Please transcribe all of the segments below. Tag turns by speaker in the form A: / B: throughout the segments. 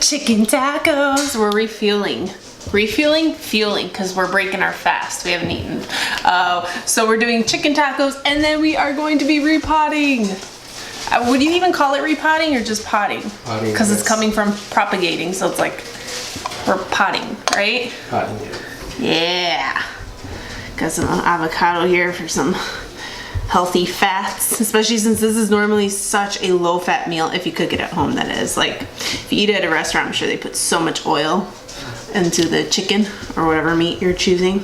A: Chicken tacos. We're refueling, fueling, because we're breaking our fast. We haven't eaten. So we're doing chicken tacos, and then we are going to be repotting. Would you even call it repotting or just potting? Potting. Because it's coming from propagating, so it's like we're potting, right?
B: Potting,
A: yeah. Got some avocado here for some healthy fats, especially since this is normally such a low-fat meal. If you cook it at home, that is. Like, if you eat it at a restaurant, I'm sure they put so much oil into the chicken or whatever meat you're choosing.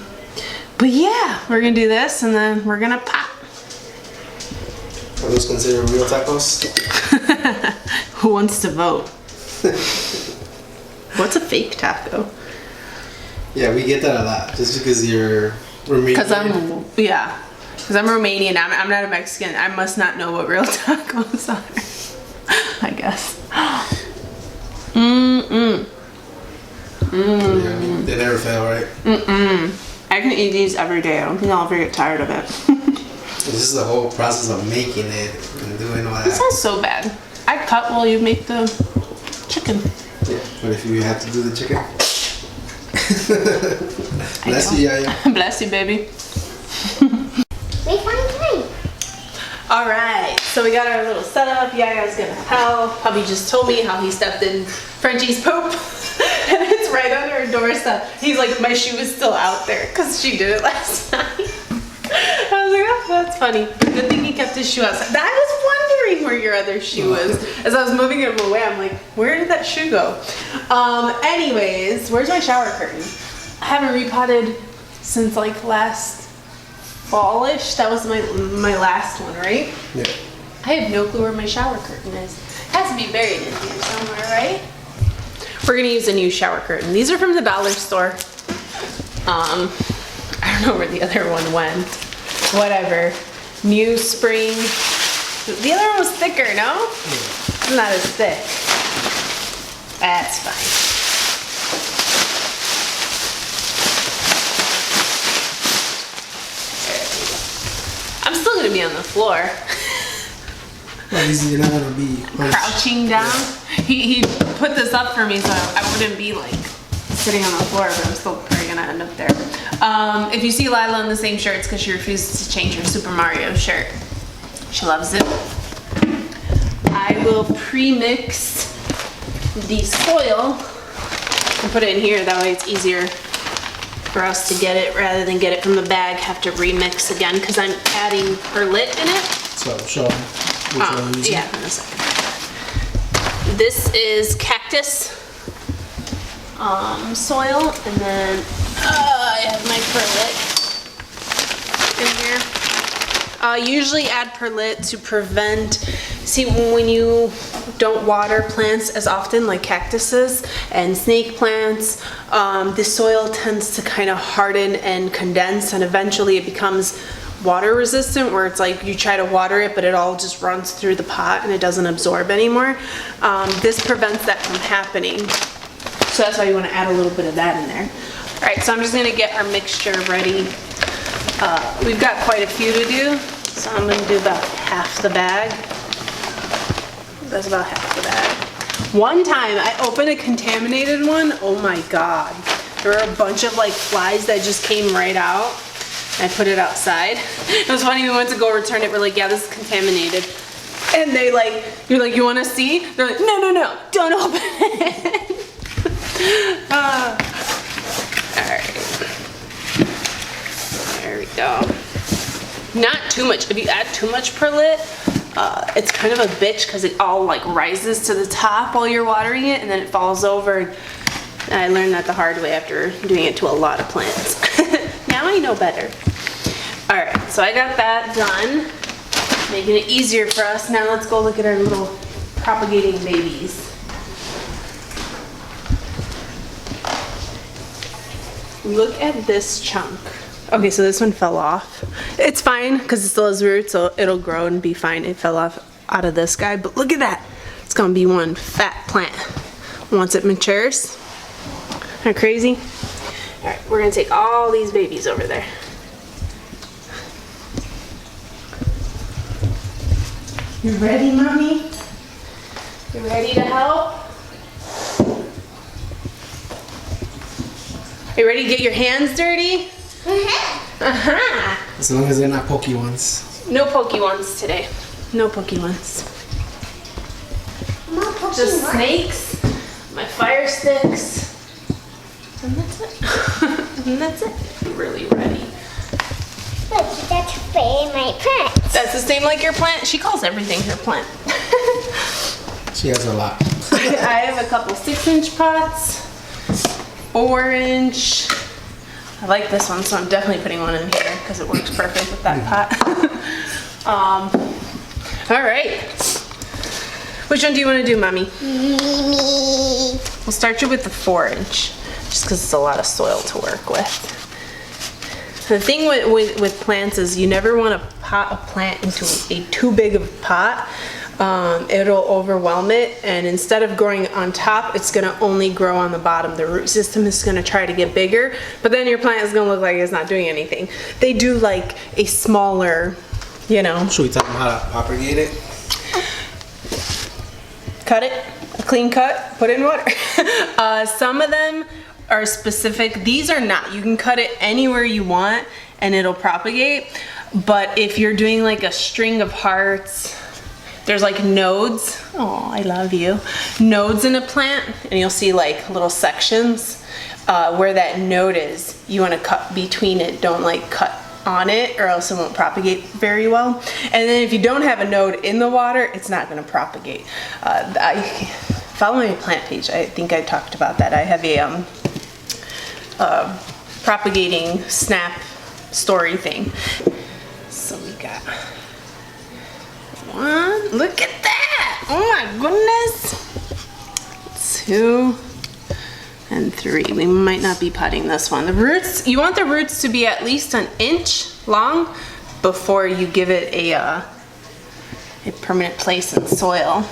A: But yeah, we're gonna do this, and then we're gonna pop.
B: Are those considered real tacos?
A: Who wants to vote? What's a fake taco?
B: Yeah, we get that a lot. Just because you're Romanian.
A: Because I'm Romanian. I'm not a Mexican. I must not know what real tacos are. I guess.
B: Yeah, they never fail, right?
A: I can eat these every day. I don't think I'll ever get tired of it.
B: This is the whole process of making it and doing all that.
A: It's not so bad. I cut while you make the chicken.
B: Yeah, but if you have to do the chicken. Bless you, Yaya.
A: Bless you, baby. Alright, so we got our little setup. Yaya's gonna help. Hubby just told me how he stepped in Frenchie's poop. And it's right on her doorstep. He's like, my shoe is still out there because she did it last night. I was like, oh, that's funny. Good thing he kept his shoe outside. I was wondering where your other shoe was. As I was moving him away, I'm like, where did that shoe go? Anyways, where's my shower curtain? I haven't repotted since like last fallish. That was my last one, right?
B: Yeah.
A: I have no clue where my shower curtain is. It has to be buried in here somewhere, right? We're gonna use a new shower curtain. These are from the dollar store. I don't know where the other one went. Whatever. New spring. The other one was thicker, no? Yeah. Not as thick. That's fine. I'm still gonna be on the floor.
B: Well, you're not gonna be
A: crouching down. Yeah. He put this up for me so I wouldn't be like sitting on the floor, but I'm still probably gonna end up there. If you see Lila in the same shirt, it's because she refuses to change her Super Mario shirt. She loves it. I will pre-mix the soil and put it in here. That way it's easier for us to get it rather than get it from the bag, have to remix again because I'm adding perlit in it.
B: So show them which one you're using.
A: Yeah, in a second. This is cactus soil, and then I have my perlit in here. I usually add perlit to prevent, see, when you don't water plants as often like cactuses and snake plants, the soil tends to kind of harden and condense, and eventually it becomes water resistant, where it's like you try to water it but it all just runs through the pot and it doesn't absorb anymore. This prevents that from happening, so that's why you want to add a little bit of that in there. Alright, so I'm just going to get our mixture ready. We've got quite a few to do, so I'm going to do about half the bag. That's about half the bag. One time I opened a contaminated one. Oh my god, there were a bunch of like flies that just came right out. I put it outside. It was funny, we went to go return it. We're like, yeah, this is contaminated. And they like, you're like, you want to see? They're like, no, no, no, don't open it. Alright. There we go. Not too much. If you add too much perlit, it's kind of a bitch because it all like rises to the top while you're watering it and then it falls over. And I learned that the hard way after doing it to a lot of plants. Now I know better. Alright, so I got that done, making it easier for us. Now let's go look at our little propagating babies. Look at this chunk. Okay, so this one fell off. It's fine because it still has roots, so it'll grow and be fine. It fell off out of this guy, but look at that. It's gonna be one fat plant once it matures. Isn't that crazy? Alright, we're gonna take all these babies over there. You ready, Mommy? You ready to help? Are you ready to get your hands dirty?
B: As long as they're not pokey ones.
A: No pokey ones today. No pokey ones. Just snakes, my fire sticks, and that's it. And that's it. Really ready.
C: Look, that's my plant.
A: That's the same like your plant? She calls everything her plant.
B: She has a lot.
A: I have a couple 6-inch pots, 4-inch. I like this one, so I'm definitely putting one in here because it works perfect with that pot. All right. Which one do you want to do, Mommy?
C: Me.
A: We'll start you with the 4-inch, just because it's a lot of soil to work with. The thing with plants is you never want to pot a plant into a too big of a pot. It'll overwhelm it, and instead of growing on top, it's going to only grow on the bottom. The root system is going to try to get bigger, but then your plant is going to look like it's not doing anything. They do like a smaller, you know.
B: Should we tell them how to propagate it?
A: Cut it, a clean cut, put it in water. Some of them are specific. These are not. You can cut it anywhere you want and it'll propagate. But if you're doing like a string of hearts, there's like nodes. Oh, I love you. Nodes in a plant, and you'll see like little sections where that node is. You want to cut between it. Don't like cut on it, or else it won't propagate very well. And then if you don't have a node in the water, it's not going to propagate. Follow my plant page. I think I talked about that. I have a propagating snap story thing. So we got one. Look at that! Oh my goodness! 2 and 3. We might not be putting this one. The roots, you want the roots to be at least 1 inch long before you give it a permanent place in soil.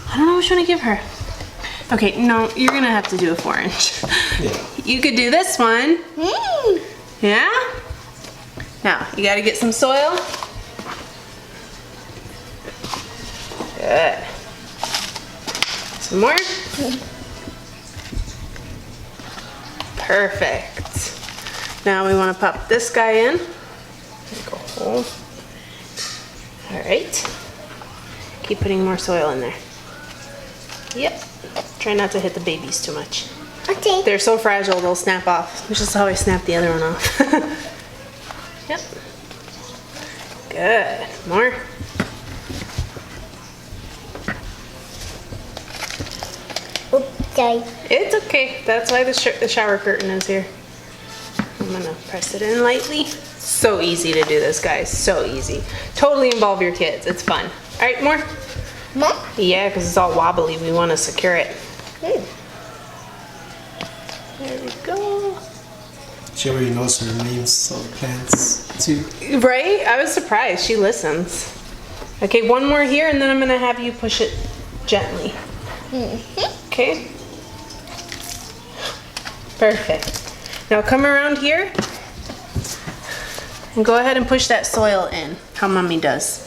A: I don't know which one to give her. Okay, no, you're gonna have to do a 4-inch.
B: Yeah.
A: You could do this one. Yeah? Now, you gotta get some soil. Good. Some more. Perfect. Now we want to pop this guy in. Make a hole. All right. Keep putting more soil in there. Yep. Try not to hit the babies too much.
C: Okay.
A: They're so fragile, they'll snap off. Which is how I snapped the other one off. Yep. Good. More.
C: Oops, sorry.
A: It's okay. That's why the shower curtain is here. I'm gonna press it in lightly. So easy to do this, guys. So easy. Totally involve your kids. It's fun. All right, more?
C: More?
A: Yeah, because it's all wobbly. We want to secure it. There we go.
B: She already knows her names of plants too.
A: Right? I was surprised. She listens. Okay, one more here, and then I'm gonna have you push it gently. Okay? Perfect. Now come around here and go ahead and push that soil in, how Mommy does.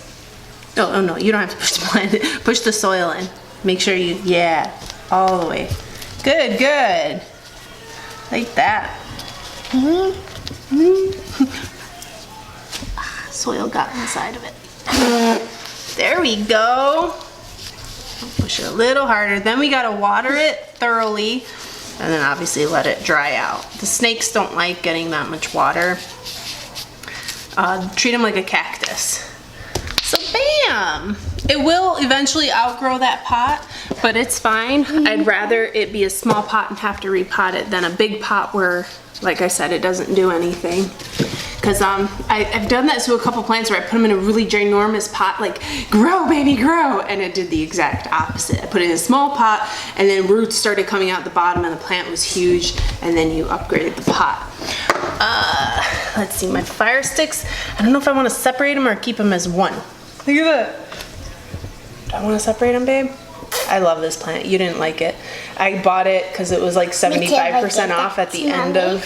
A: Oh no, you don't have to push the plant. Push the soil in. Make sure you, yeah, all the way. Good, good. Like that. Soil got inside of it. There we go. Push it a little harder. Then we gotta water it thoroughly, and then obviously let it dry out. The snakes don't like getting that much water. Treat them like a cactus. So bam! It will eventually outgrow that pot, but it's fine. I'd rather it be a small pot and have to repot it than a big pot where, like I said, it doesn't do anything. Because I've done that to a couple plants where I put them in a really ginormous pot, like, grow baby grow, and it did the exact opposite. I put it in a small pot, and then roots started coming out the bottom and the plant was huge, and then you upgraded the pot. Let's see, my fire sticks, I don't know if I want to separate them or keep them as one. Look at that. Do I want to separate them, babe? I love this plant. You didn't like it. I bought it because it was like 75% off at the end of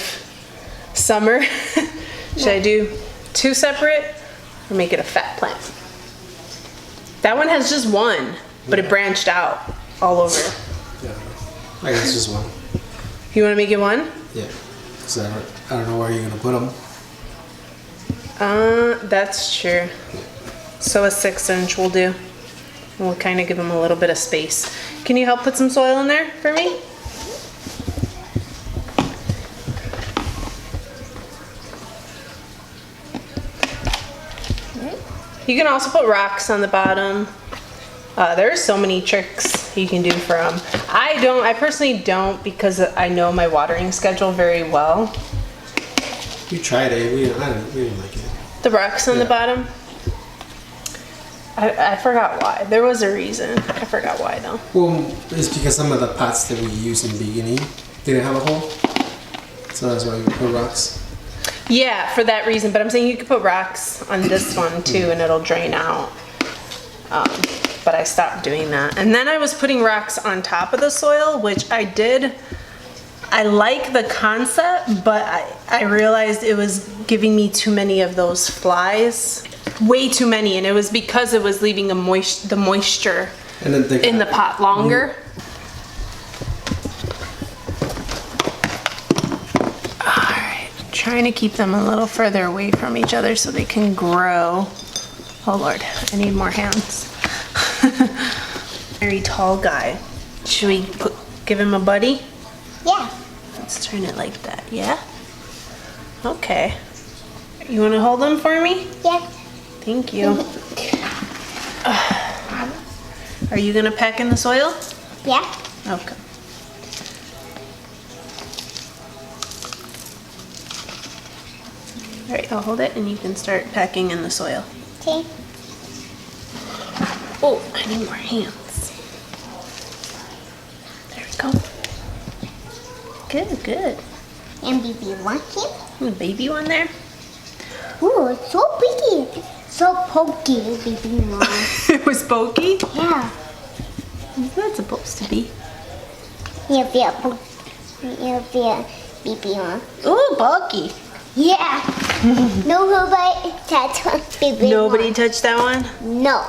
A: summer. Should I do 2 separate or make it a fat plant? That one has just one, but it branched out all over.
B: Yeah. I guess just one.
A: You want to make it one?
B: Yeah. So I don't know where you're gonna put them.
A: That's true. So a 6-inch will do. We'll kind of give them a little bit of space. Can you help put some soil in there for me? You can also put rocks on the bottom. There's so many tricks you can do for them. I personally don't because I know my watering schedule very well.
B: You tried it. We didn't like it.
A: The rocks on the bottom? I forgot why. There was a reason. I forgot why though.
B: Well, it's because some of the pots that we used in the beginning didn't have a hole. So that's why we put rocks.
A: Yeah, for that reason. But I'm saying you could put rocks on this one too and it'll drain out. But I stopped doing that. And then I was putting rocks on top of the soil, which I did. I like the concept, but I realized it was giving me too many of those flies. Way too many, and it was because it was leaving the moisture
B: And then
A: in the pot longer. Alright, trying to keep them a little further away from each other so they can grow. Oh Lord, I need more hands. Very tall guy. Should we give him a buddy?
C: Yeah.
A: Let's turn it like that, yeah? Okay. You want to hold him for me?
C: Yeah.
A: Thank you. Are you gonna pack in the soil?
C: Yeah.
A: Okay. All right, I'll hold it and you can start packing in the soil.
C: Okay.
A: Oh, I need more hands. There we go. Good, good.
C: And baby watching.
A: A baby one there.
C: Ooh, it's so pretty. So pokey, baby mom.
A: It was pokey?
C: Yeah.
A: What's that supposed to be?
C: Yeah, baby mom.
A: Ooh, pokey.
C: Yeah. Nobody touch baby
A: Nobody
C: mom.
A: touched that one?
C: No.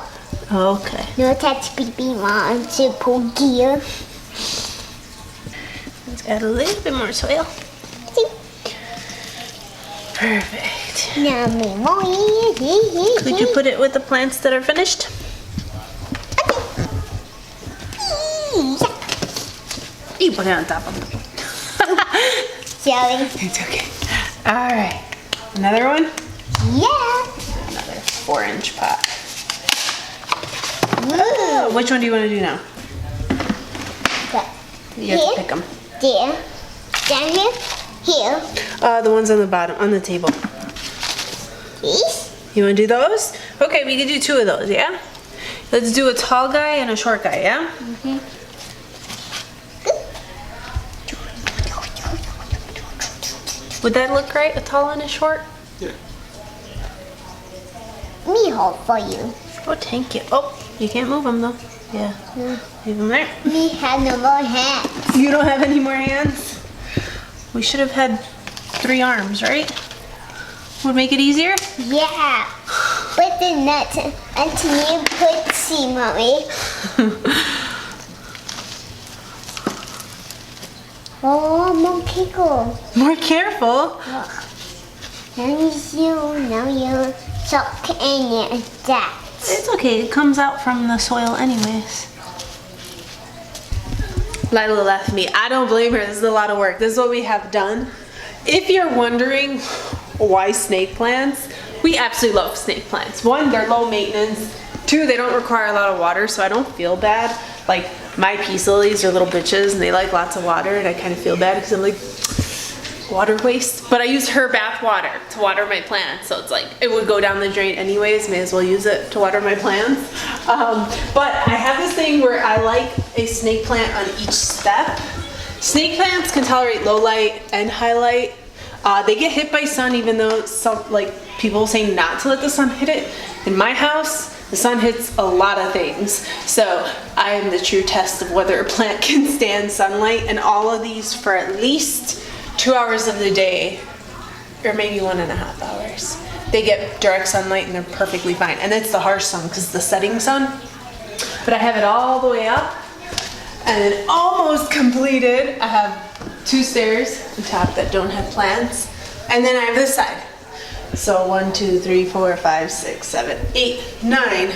A: Okay.
C: No touch baby mom. It's so pokey.
A: Let's add a little bit more soil.
C: See?
A: Perfect.
C: Now me more.
A: Could you put it with the plants that are finished? You put it on top of them.
C: Sorry.
A: It's okay. All right. Another one?
C: Yeah.
A: Another 4-inch pot.
C: Ooh.
A: Which one do you want to do now?
C: But
A: You have to pick them.
C: there. Down here. Here.
A: The ones on the bottom, on the table.
C: These.
A: You want to do those? Okay, we can do 2 of those, yeah? Let's do a tall guy and a short guy, yeah?
C: Mm-hmm.
A: Would that look right, a tall and a short?
B: Yeah.
C: Me hold for you.
A: Oh, thank you. Oh, you can't move them though. Yeah, leave them there.
C: Me have no more hands.
A: You don't have any more hands? We should have had 3 arms, right? Would make it easier?
C: Yeah. But the nuts until you put see, mommy. Oh, more pickle.
A: More careful.
C: Now you suck in that.
A: It's okay, it comes out from the soil anyways. Lila laughed at me. I don't blame her, this is a lot of work. This is what we have done. If you're wondering why snake plants, we absolutely love snake plants. 1, they're low maintenance. 2, they don't require a lot of water, so I don't feel bad. Like, my peace lilies are little bitches and they like lots of water, and I kind of feel bad because I'm like, water waste. But I use her bath water to water my plants, so it's like, it would go down the drain anyways, may as well use it to water my plants. But I have this thing where I like a snake plant on each step. Snake plants can tolerate low light and high light. They get hit by sun even though some, like, people say not to let the sun hit it. In my house, the sun hits a lot of things. So I am the true test of whether a plant can stand sunlight, and all of these for at least 2 hours of the day, or maybe 1.5 hours. They get direct sunlight and they're perfectly fine. And it's the harsh sun because it's the setting sun. But I have it all the way up, and then almost completed. I have 2 stairs on top that don't have plants. And then I have this side. So 1, 2, 3, 4, 5, 6, 7, 8, 9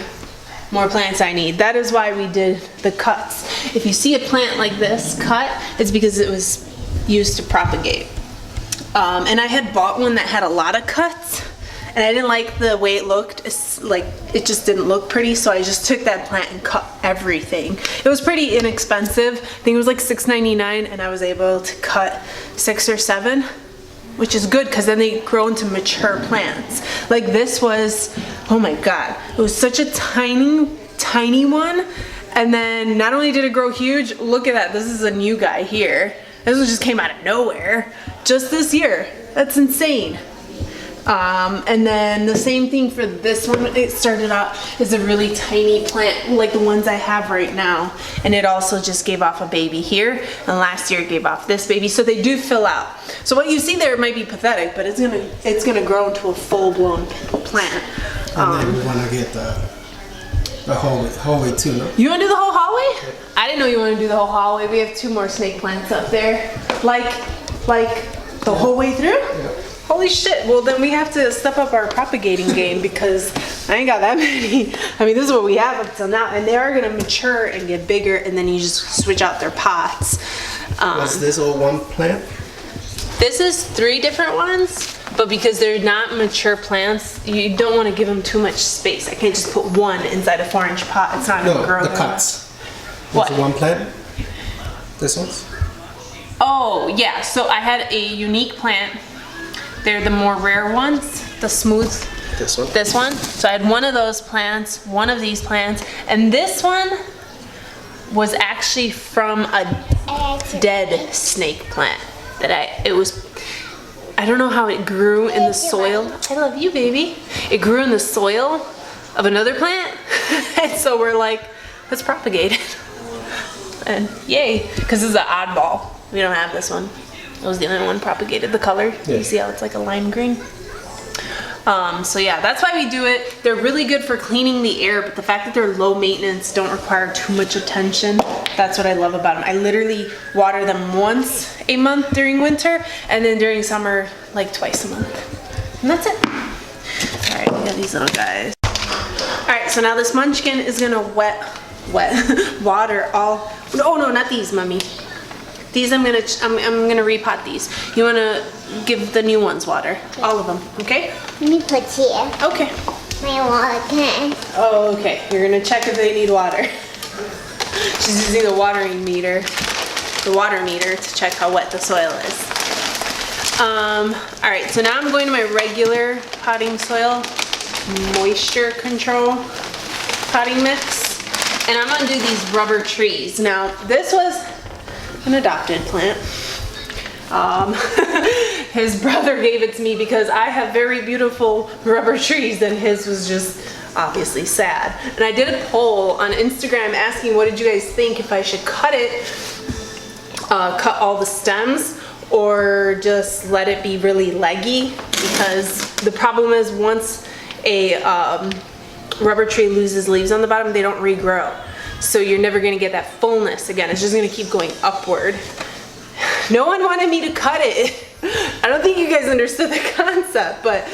A: more plants I need. That is why we did the cuts. If you see a plant like this cut, it's because it was used to propagate. And I had bought one that had a lot of cuts, and I didn't like the way it looked. It's like, it just didn't look pretty, so I just took that plant and cut everything. It was pretty inexpensive. I think it was like $6.99, and I was able to cut 6 or 7, which is good because then they grow into mature plants. Like this was, oh my God, it was such a tiny one. And then not only did it grow huge, look at that, this is a new guy here. This one just came out of nowhere, just this year. That's insane. And then the same thing for this one. It started out as a really tiny plant, like the ones I have right now. And it also just gave off a baby here. And last year it gave off this baby. So they do fill out. So what you see there might be pathetic, but it's gonna grow into a full-blown plant.
B: And then we want to get the hallway too, no?
A: You wanna do the whole hallway? I didn't know you wanna do the whole hallway. We have 2 more snake plants up there. Like the whole way through?
B: Yeah.
A: Holy shit, well then we have to step up our propagating game because I ain't got that many. I mean, this is what we have up till now, and they are gonna mature and get bigger, and then you just switch out their pots.
B: Was this all one plant?
A: This is 3 different ones, but because they're not mature plants, you don't want to give them too much space. I can't just put one inside a 4-inch pot. It's not gonna grow.
B: No, the cuts.
A: What?
B: Was it one plant? This one's?
A: Oh, yeah, so I had a unique plant. They're the more rare ones, the smooth.
B: This one?
A: This one. So I had one of those plants, one of these plants, and this one was actually from a dead snake plant that I don't know how it grew in the soil. I love you, baby. It grew in the soil of another plant. And so we're like, let's propagate it. And yay, because this is an oddball. We don't have this one. It was the only one propagated. The color, you see how it's like a lime green? So yeah, that's why we do it. They're really good for cleaning the air, but the fact that they're low maintenance, don't require too much attention, that's what I love about them. I literally water them once a month during winter, and then during summer, like twice a month. And that's it. All right, we got these little guys. All right, so now this munchkin is gonna water all, oh no, not these, mommy. These I'm gonna repot these. You wanna give the new ones water, all of them, okay?
C: Let me put here.
A: Okay.
C: My water.
A: Oh, okay. You're gonna check if they need water. She's using the water meter to check how wet the soil is. All right. So now I'm going to my regular potting soil moisture control potting mix, and I'm gonna do these rubber trees. Now this was an adopted plant. His brother gave it to me because I have very beautiful rubber trees and his was just obviously sad. And I did a poll on Instagram asking what did you guys think, if I should cut it, cut all the stems, or just let it be really leggy, because the problem is once a rubber tree loses leaves on the bottom, they don't regrow. So you're never gonna get that fullness again. It's just gonna keep going upward. No one wanted me to cut it. I don't think you guys understood the concept, but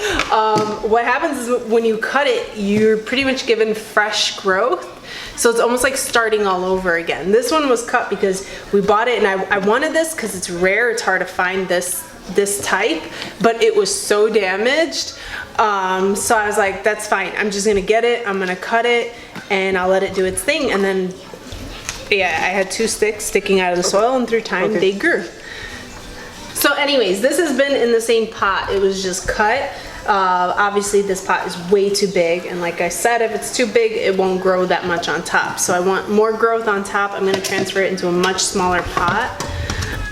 A: what happens is when you cut it, you're pretty much given fresh growth. So it's almost like starting all over again. This one was cut because we bought it, and I wanted this because it's rare. It's hard to find this type, but it was so damaged. So I was like, that's fine. I'm just gonna get it. I'm gonna cut it, and I'll let it do its thing. And then, yeah, I had 2 sticks sticking out of the soil, and through time they grew. So anyways, this has been in the same pot. It was just cut. Obviously this pot is way too big, and like I said, if it's too big, it won't grow that much on top. So I want more growth on top. I'm gonna transfer it into a much smaller pot.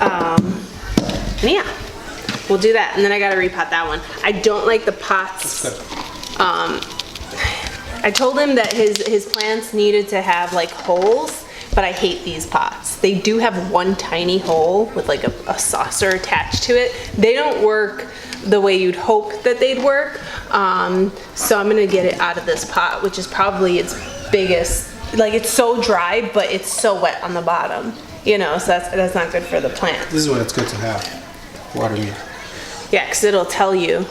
A: And yeah, we'll do that. And then I gotta repot that one. I don't like the pots. I told him that his plants needed to have like holes, but I hate these pots. They do have one tiny hole with like a saucer attached to it. They don't work the way you'd hope that they'd work. So I'm gonna get it out of this pot, which is probably its biggest, like it's so dry, but it's so wet on the bottom. You know, so that's not good for the plant.
B: This is what it's good to have. Water meter.
A: Yeah, because it'll tell you,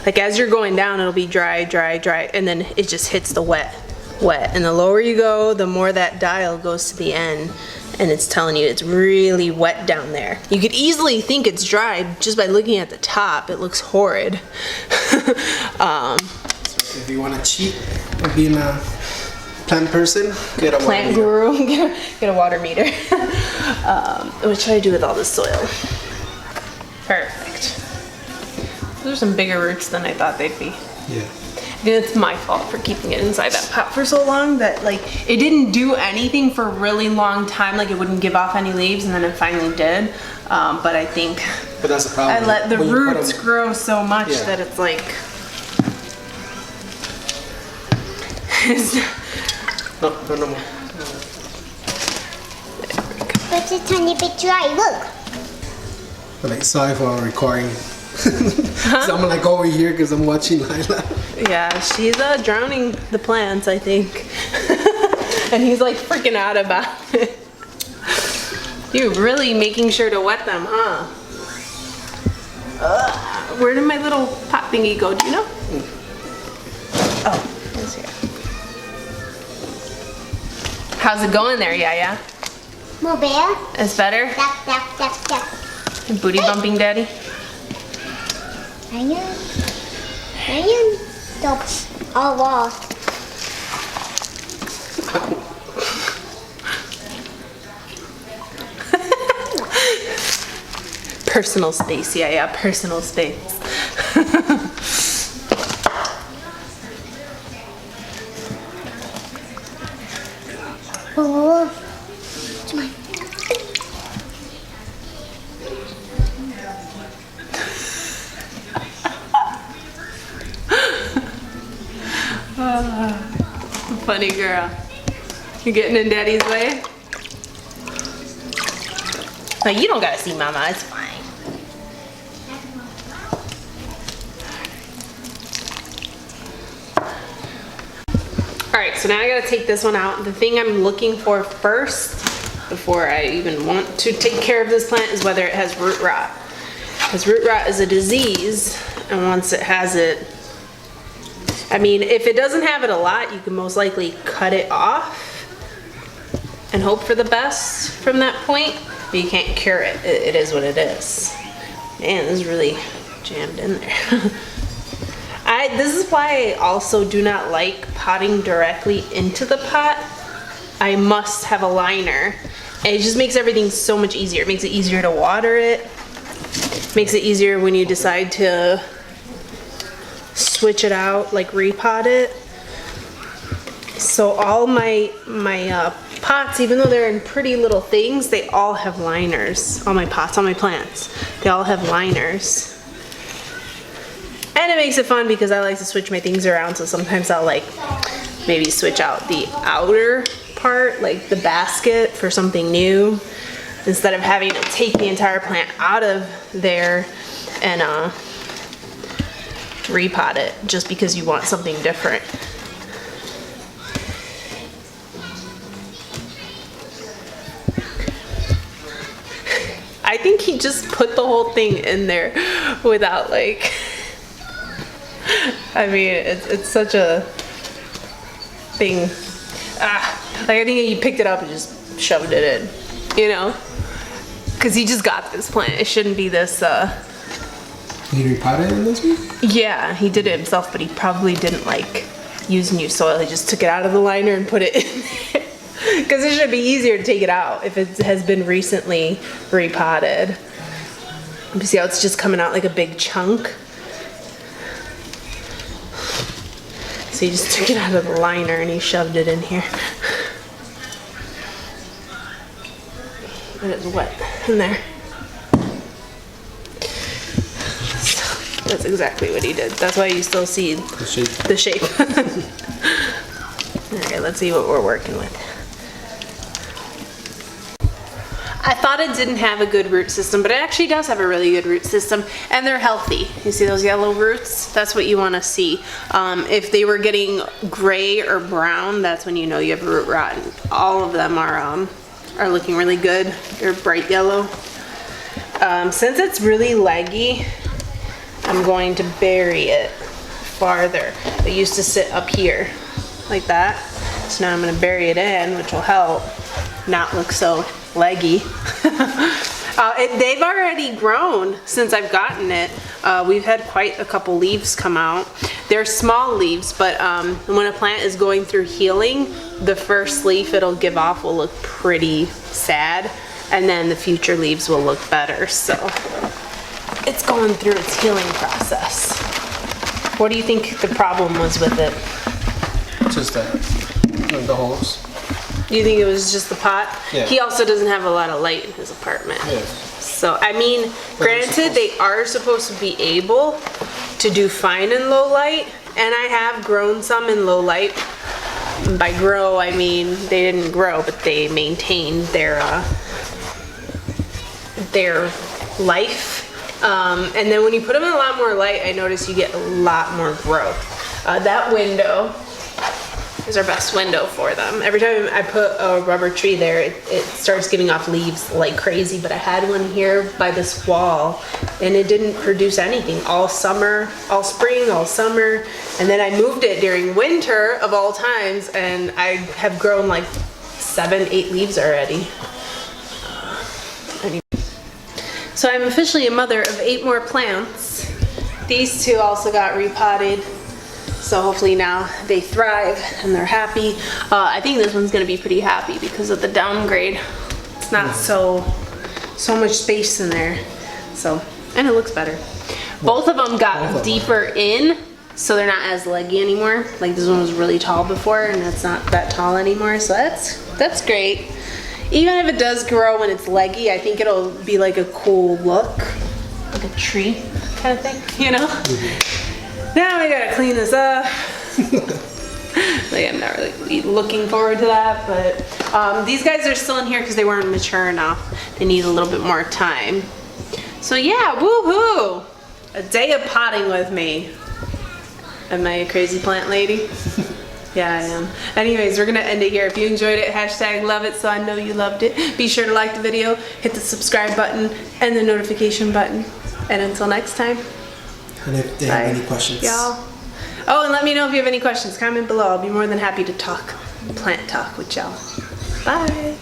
A: like as you're going down, it'll be dry, dry, dry, and then it just hits the wet. And the lower you go, the more that dial goes to the end, and it's telling you it's really wet down there. You could easily think it's dry just by looking at the top. It looks horrid.
B: If you want to cheat and being a plant person, get a
A: Plant
B: water
A: guru, get a water meter. What should I do with all this soil? Perfect. Those are some bigger roots than I thought they'd be.
B: Yeah.
A: I think it's my fault for keeping it inside that pot for so long that like it didn't do anything for a really long time. Like it wouldn't give off any leaves, and then it finally did. But I think
B: But that's the problem.
A: I let the
B: When you put
A: roots
B: them-
A: grow so much
B: Yeah.
A: that it's like
B: No more.
C: But it's a tiny bit dry. Look.
B: But like, sorry for recording. So I'm like over here because I'm watching Lila.
A: yeah, she's drowning the plants, I think. And he's like freaking out about it. You're really making sure to wet them, huh? Where did my little pot thingy go? Do you know? Oh, it's here. How's it going there, Yaya?
C: More bear.
A: It's better?
C: Tap, tap, tap, tap.
A: Booty bumping, Daddy?
C: Ayan. Ayan. Stop. Oh, wow.
A: Personal space, yeah, personal space.
C: Oh. Come on.
A: Funny girl. You getting in Daddy's way? No, you don't gotta see Mama, it's fine. Alright, so now I gotta take this one out. The thing I'm looking for first, before I even want to take care of this plant, is whether it has root rot. Because root rot is a disease, and once it has it, I mean, if it doesn't have it a lot, you can most likely cut it off and hope for the best from that point, but you can't cure it. It is what it is. Man, this is really jammed in there. This is why I also do not like potting directly into the pot. I must have a liner. And it just makes everything so much easier. It makes it easier to water it. Makes it easier when you decide to switch it out, like repot it. So all my pots, even though they're in pretty little things, they all have liners. All my pots, all my plants, they all have liners. And it makes it fun because I like to switch my things around, so sometimes I'll like maybe switch out the outer part, like the basket, for something new, instead of having to take the entire plant out of there and repot it just because you want something different. I think he just put the whole thing in there without like, I mean, it's such a thing. Like I think he picked it up and just shoved it in, you know? Because he just got this plant. It shouldn't be this,
B: He repotted in this one?
A: yeah, he did it himself, but he probably didn't like use new soil. He just took it out of the liner and put it in there. Because it should be easier to take it out if it has been recently repotted. You see how it's just coming out like a big chunk? So he just took it out of the liner and he shoved it in here. But it's wet in there. So that's exactly what he did. That's why you still see the shape. Alright, let's see what we're working with. I thought it didn't have a good root system, but it actually does have a really good root system, and they're healthy. You see those yellow roots? That's what you want to see. If they were getting gray or brown, that's when you know you have root rot. All of them are are looking really good. They're bright yellow. Since it's really leggy, I'm going to bury it farther. It used to sit up here like that. So now I'm going to bury it in, which will help not look so leggy. They've already grown since I've gotten it. We've had quite a couple leaves come out. They're small leaves, but when a plant is going through healing, the first leaf it'll give off will look pretty sad, and then the future leaves will look better. So it's going through its healing process. What do you think the problem was with it?
B: Just that, like the holes.
A: Do you think it was just the pot?
B: Yeah.
A: He also doesn't have a lot of light in his apartment.
B: Yeah.
A: So, I mean, granted, they are supposed to be able to do fine in low light, and I have grown some in low light. By grow, I mean they didn't grow, but they maintained their life. And then when you put them in a lot more light, I notice you get a lot more growth. That window is our best window for them. Every time I put a rubber tree there, it starts giving off leaves like crazy, but I had one here by this wall and it didn't produce anything all summer, all spring, all summer. And then I moved it during winter of all times, and I have grown like 7, 8 leaves already. So I'm officially a mother of 8 more plants. These 2 also got repotted. So hopefully now they thrive and they're happy. I think this one's gonna be pretty happy because of the downgrade. It's not so much space in there. So, and it looks better. Both of them got deeper in, so they're not as leggy anymore. Like this one was really tall before, and it's not that tall anymore. So that's great. Even if it does grow when it's leggy, I think it'll be like a cool look, like a tree kind of thing, you know? Now I gotta clean this up. Like I'm not really looking forward to that, but these guys are still in here because they weren't mature enough. They need a little bit more time. So yeah, woohoo! A day of potting with me. Am I a crazy plant lady? Yeah, I am. Anyways, we're gonna end it here. If you enjoyed it, hashtag love it so I know you loved it. Be sure to like the video, hit the subscribe button and the notification button. And until next time.
B: And if they have any questions.
A: Y'all. Oh, and let me know if you have any questions. Comment below. I'll be more than happy to talk, plant talk with y'all. Bye.